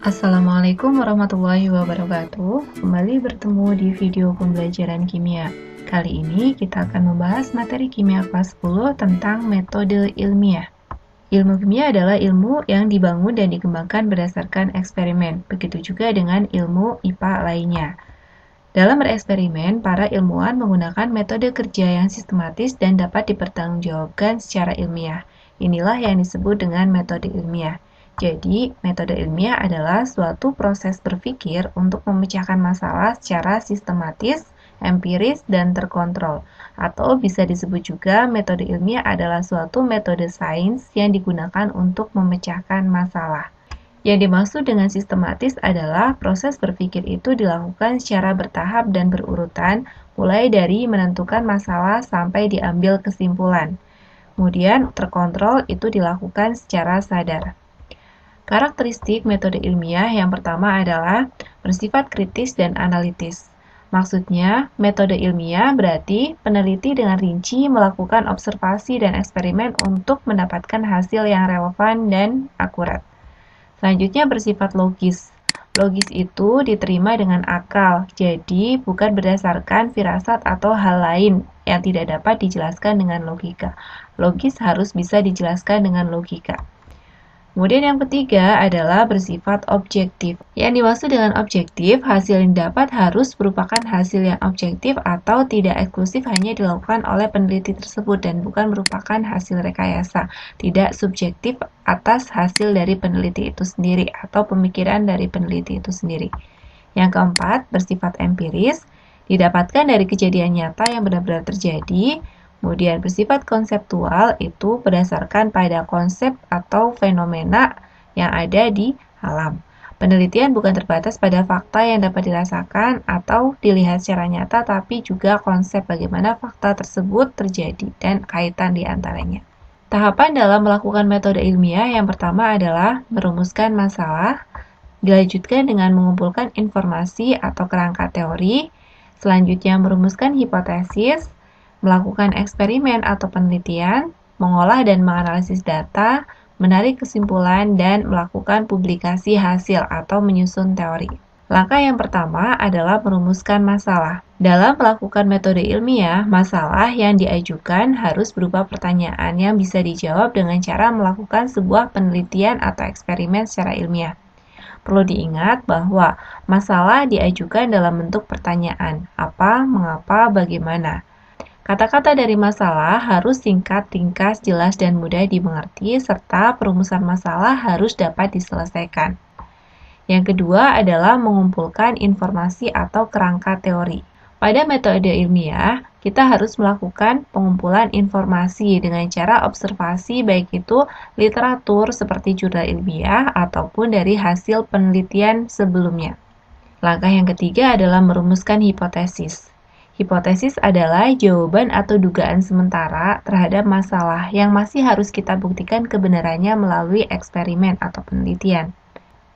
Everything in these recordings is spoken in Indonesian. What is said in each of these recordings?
Assalamualaikum warahmatullahi wabarakatuh. Kembali bertemu di video pembelajaran kimia. Kali ini kita akan membahas materi kimia kelas 10 tentang metode ilmiah. Ilmu kimia adalah ilmu yang dibangun dan dikembangkan berdasarkan eksperimen. Begitu juga dengan ilmu IPA lainnya. Dalam bereksperimen, para ilmuwan menggunakan metode kerja yang sistematis dan dapat dipertanggungjawabkan secara ilmiah. Inilah yang disebut dengan metode ilmiah. Jadi, metode ilmiah adalah suatu proses berpikir untuk memecahkan masalah secara sistematis, empiris, dan terkontrol. Atau bisa disebut juga metode ilmiah adalah suatu metode sains yang digunakan untuk memecahkan masalah. Yang dimaksud dengan sistematis adalah proses berpikir itu dilakukan secara bertahap dan berurutan, mulai dari menentukan masalah sampai diambil kesimpulan. Kemudian, terkontrol itu dilakukan secara sadar. Karakteristik metode ilmiah yang pertama adalah bersifat kritis dan analitis. Maksudnya, metode ilmiah berarti peneliti dengan rinci melakukan observasi dan eksperimen untuk mendapatkan hasil yang relevan dan akurat. Selanjutnya bersifat logis. Logis itu diterima dengan akal, jadi bukan berdasarkan firasat atau hal lain yang tidak dapat dijelaskan dengan logika. Logis harus bisa dijelaskan dengan logika. Kemudian yang ketiga adalah bersifat objektif. Yang dimaksud dengan objektif, hasil yang didapat harus merupakan hasil yang objektif atau tidak eksklusif hanya dilakukan oleh peneliti tersebut dan bukan merupakan hasil rekayasa, tidak subjektif atas hasil dari peneliti itu sendiri atau pemikiran dari peneliti itu sendiri. Yang keempat, bersifat empiris, didapatkan dari kejadian nyata yang benar-benar terjadi. Kemudian bersifat konseptual itu berdasarkan pada konsep atau fenomena yang ada di alam. Penelitian bukan terbatas pada fakta yang dapat dirasakan atau dilihat secara nyata, tapi juga konsep bagaimana fakta tersebut terjadi dan kaitan di antaranya. Tahapan dalam melakukan metode ilmiah yang pertama adalah merumuskan masalah, dilanjutkan dengan mengumpulkan informasi atau kerangka teori, selanjutnya merumuskan hipotesis, melakukan eksperimen atau penelitian, mengolah dan menganalisis data, menarik kesimpulan, dan melakukan publikasi hasil atau menyusun teori. Langkah yang pertama adalah merumuskan masalah. Dalam melakukan metode ilmiah, masalah yang diajukan harus berupa pertanyaan yang bisa dijawab dengan cara melakukan sebuah penelitian atau eksperimen secara ilmiah. Perlu diingat bahwa masalah diajukan dalam bentuk pertanyaan, apa, mengapa, bagaimana. Kata-kata dari masalah harus singkat, ringkas, jelas, dan mudah dimengerti, serta perumusan masalah harus dapat diselesaikan. Yang kedua adalah mengumpulkan informasi atau kerangka teori. Pada metode ilmiah, kita harus melakukan pengumpulan informasi dengan cara observasi baik itu literatur seperti jurnal ilmiah ataupun dari hasil penelitian sebelumnya. Langkah yang ketiga adalah merumuskan hipotesis. Hipotesis adalah jawaban atau dugaan sementara terhadap masalah yang masih harus kita buktikan kebenarannya melalui eksperimen atau penelitian.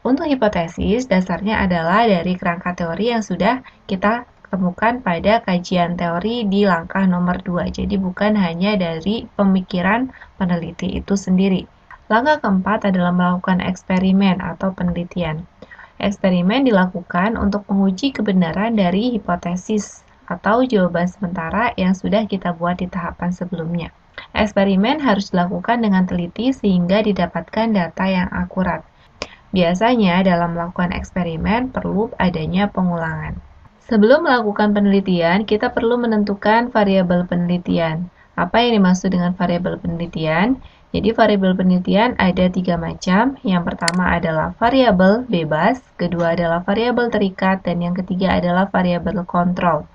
Untuk hipotesis, dasarnya adalah dari kerangka teori yang sudah kita temukan pada kajian teori di langkah nomor 2. Jadi bukan hanya dari pemikiran peneliti itu sendiri. Langkah keempat adalah melakukan eksperimen atau penelitian. Eksperimen dilakukan untuk menguji kebenaran dari hipotesis atau jawaban sementara yang sudah kita buat di tahapan sebelumnya. Eksperimen harus dilakukan dengan teliti sehingga didapatkan data yang akurat. Biasanya dalam melakukan eksperimen perlu adanya pengulangan. Sebelum melakukan penelitian, kita perlu menentukan variabel penelitian. Apa yang dimaksud dengan variabel penelitian? Jadi variabel penelitian ada 3 macam. Yang pertama adalah variabel bebas, kedua adalah variabel terikat, dan yang ketiga adalah variabel kontrol.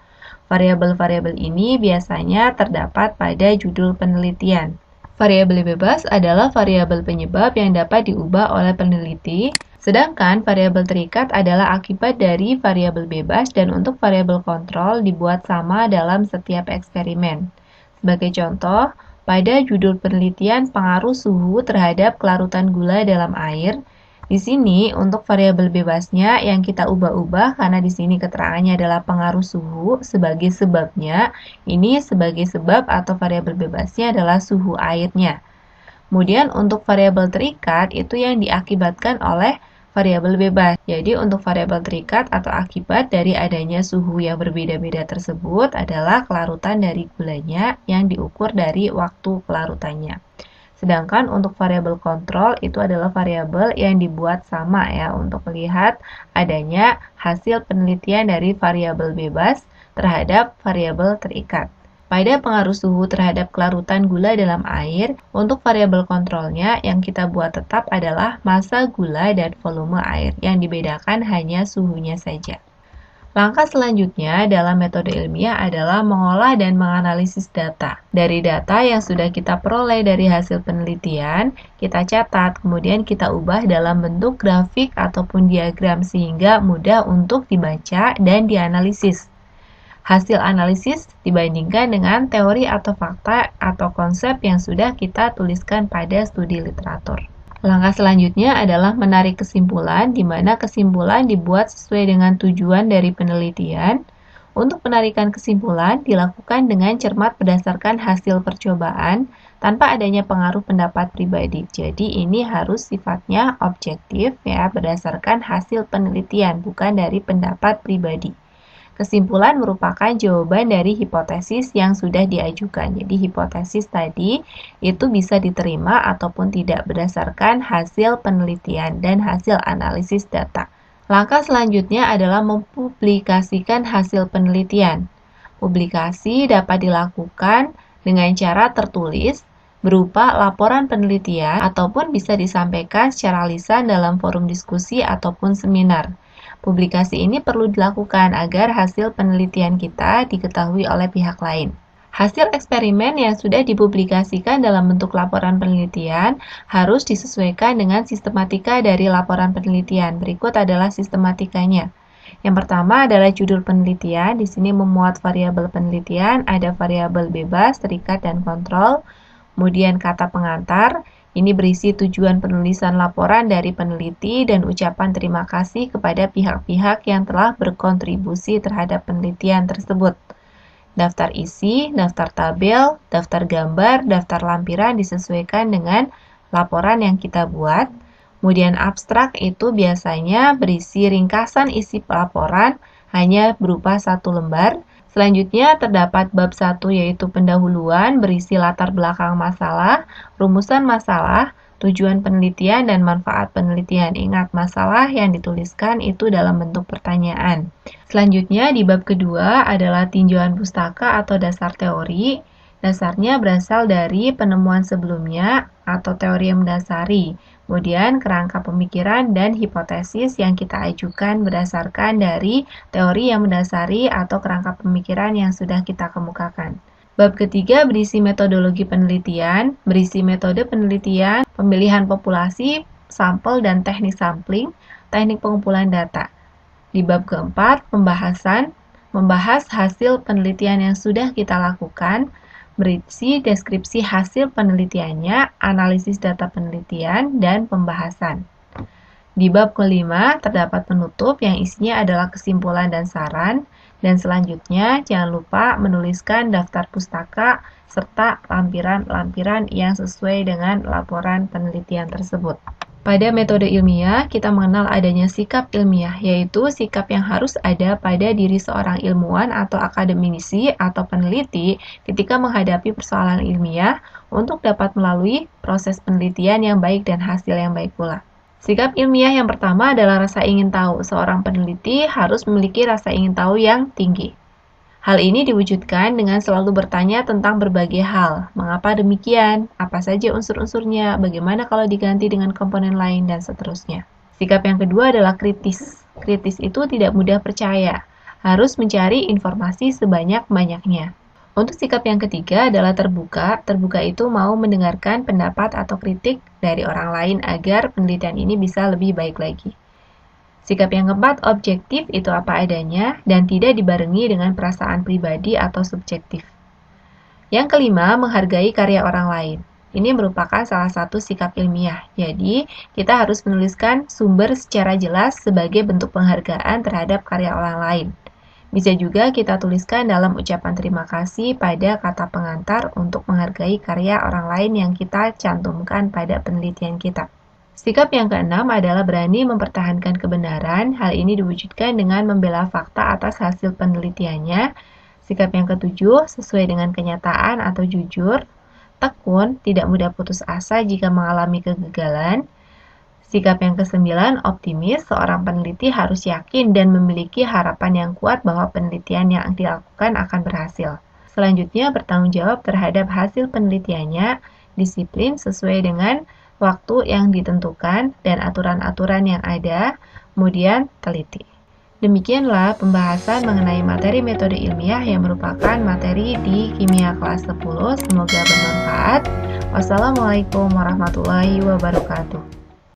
Variabel-variabel ini biasanya terdapat pada judul penelitian. Variabel bebas adalah variabel penyebab yang dapat diubah oleh peneliti, sedangkan variabel terikat adalah akibat dari variabel bebas dan untuk variabel kontrol dibuat sama dalam setiap eksperimen. Sebagai contoh, pada judul penelitian pengaruh suhu terhadap kelarutan gula dalam air, di sini untuk variabel bebasnya yang kita ubah-ubah karena di sini keterangannya adalah pengaruh suhu sebagai sebabnya. Ini sebagai sebab atau variabel bebasnya adalah suhu airnya. Kemudian untuk variabel terikat itu yang diakibatkan oleh variabel bebas. Jadi untuk variabel terikat atau akibat dari adanya suhu yang berbeda-beda tersebut adalah kelarutan dari gulanya yang diukur dari waktu kelarutannya. Sedangkan untuk variabel kontrol itu adalah variabel yang dibuat sama ya untuk melihat adanya hasil penelitian dari variabel bebas terhadap variabel terikat. Pada pengaruh suhu terhadap kelarutan gula dalam air, untuk variabel kontrolnya yang kita buat tetap adalah massa gula dan volume air, yang dibedakan hanya suhunya saja. Langkah selanjutnya dalam metode ilmiah adalah mengolah dan menganalisis data. Dari data yang sudah kita peroleh dari hasil penelitian, kita catat, kemudian kita ubah dalam bentuk grafik ataupun diagram sehingga mudah untuk dibaca dan dianalisis. Hasil analisis dibandingkan dengan teori atau fakta atau konsep yang sudah kita tuliskan pada studi literatur. Langkah selanjutnya adalah menarik kesimpulan, di mana kesimpulan dibuat sesuai dengan tujuan dari penelitian. Untuk penarikan kesimpulan dilakukan dengan cermat berdasarkan hasil percobaan tanpa adanya pengaruh pendapat pribadi. Jadi ini harus sifatnya objektif ya, berdasarkan hasil penelitian, bukan dari pendapat pribadi. Kesimpulan merupakan jawaban dari hipotesis yang sudah diajukan. Jadi hipotesis tadi itu bisa diterima ataupun tidak berdasarkan hasil penelitian dan hasil analisis data. Langkah selanjutnya adalah mempublikasikan hasil penelitian. Publikasi dapat dilakukan dengan cara tertulis berupa laporan penelitian ataupun bisa disampaikan secara lisan dalam forum diskusi ataupun seminar. Publikasi ini perlu dilakukan agar hasil penelitian kita diketahui oleh pihak lain. Hasil eksperimen yang sudah dipublikasikan dalam bentuk laporan penelitian harus disesuaikan dengan sistematika dari laporan penelitian. Berikut adalah sistematikanya. Yang pertama adalah judul penelitian. Di sini memuat variabel penelitian, ada variabel bebas, terikat, dan kontrol. Kemudian kata pengantar. Ini berisi tujuan penulisan laporan dari peneliti dan ucapan terima kasih kepada pihak-pihak yang telah berkontribusi terhadap penelitian tersebut. Daftar isi, daftar tabel, daftar gambar, daftar lampiran disesuaikan dengan laporan yang kita buat. Kemudian abstrak itu biasanya berisi ringkasan isi laporan hanya berupa 1 lembar. Selanjutnya terdapat bab 1 yaitu pendahuluan berisi latar belakang masalah, rumusan masalah, tujuan penelitian, dan manfaat penelitian. Ingat, masalah yang dituliskan itu dalam bentuk pertanyaan. Selanjutnya di bab kedua adalah tinjauan pustaka atau dasar teori. Dasarnya berasal dari penemuan sebelumnya atau teori yang mendasari. Kemudian kerangka pemikiran dan hipotesis yang kita ajukan berdasarkan dari teori yang mendasari atau kerangka pemikiran yang sudah kita kemukakan. Bab ketiga berisi metodologi penelitian, berisi metode penelitian, pemilihan populasi, sampel dan teknik sampling, teknik pengumpulan data. Di bab keempat, pembahasan, membahas hasil penelitian yang sudah kita lakukan, berisi deskripsi hasil penelitiannya, analisis data penelitian, dan pembahasan. Di bab kelima, terdapat penutup yang isinya adalah kesimpulan dan saran, dan selanjutnya jangan lupa menuliskan daftar pustaka serta lampiran-lampiran yang sesuai dengan laporan penelitian tersebut. Pada metode ilmiah, kita mengenal adanya sikap ilmiah, yaitu sikap yang harus ada pada diri seorang ilmuwan atau akademisi atau peneliti ketika menghadapi persoalan ilmiah untuk dapat melalui proses penelitian yang baik dan hasil yang baik pula. Sikap ilmiah yang pertama adalah rasa ingin tahu. Seorang peneliti harus memiliki rasa ingin tahu yang tinggi. Hal ini diwujudkan dengan selalu bertanya tentang berbagai hal. Mengapa demikian? Apa saja unsur-unsurnya? Bagaimana kalau diganti dengan komponen lain? Dan seterusnya. Sikap yang kedua adalah kritis. Kritis itu tidak mudah percaya. Harus mencari informasi sebanyak-banyaknya. Untuk sikap yang ketiga adalah terbuka. Terbuka itu mau mendengarkan pendapat atau kritik dari orang lain agar penelitian ini bisa lebih baik lagi. Sikap yang keempat, objektif itu apa adanya dan tidak dibarengi dengan perasaan pribadi atau subjektif. Yang kelima, menghargai karya orang lain. Ini merupakan salah satu sikap ilmiah. Jadi, kita harus menuliskan sumber secara jelas sebagai bentuk penghargaan terhadap karya orang lain. Bisa juga kita tuliskan dalam ucapan terima kasih pada kata pengantar untuk menghargai karya orang lain yang kita cantumkan pada penelitian kita. Sikap yang keenam adalah berani mempertahankan kebenaran. Hal ini diwujudkan dengan membela fakta atas hasil penelitiannya. Sikap yang ketujuh, sesuai dengan kenyataan atau jujur. Tekun, tidak mudah putus asa jika mengalami kegagalan. Sikap yang kesembilan, optimis. Seorang peneliti harus yakin dan memiliki harapan yang kuat bahwa penelitian yang dilakukan akan berhasil. Selanjutnya, bertanggung jawab terhadap hasil penelitiannya, disiplin sesuai dengan waktu yang ditentukan dan aturan-aturan yang ada, kemudian teliti. Demikianlah pembahasan mengenai materi metode ilmiah yang merupakan materi di kimia kelas 10. Semoga bermanfaat. Wassalamualaikum warahmatullahi wabarakatuh.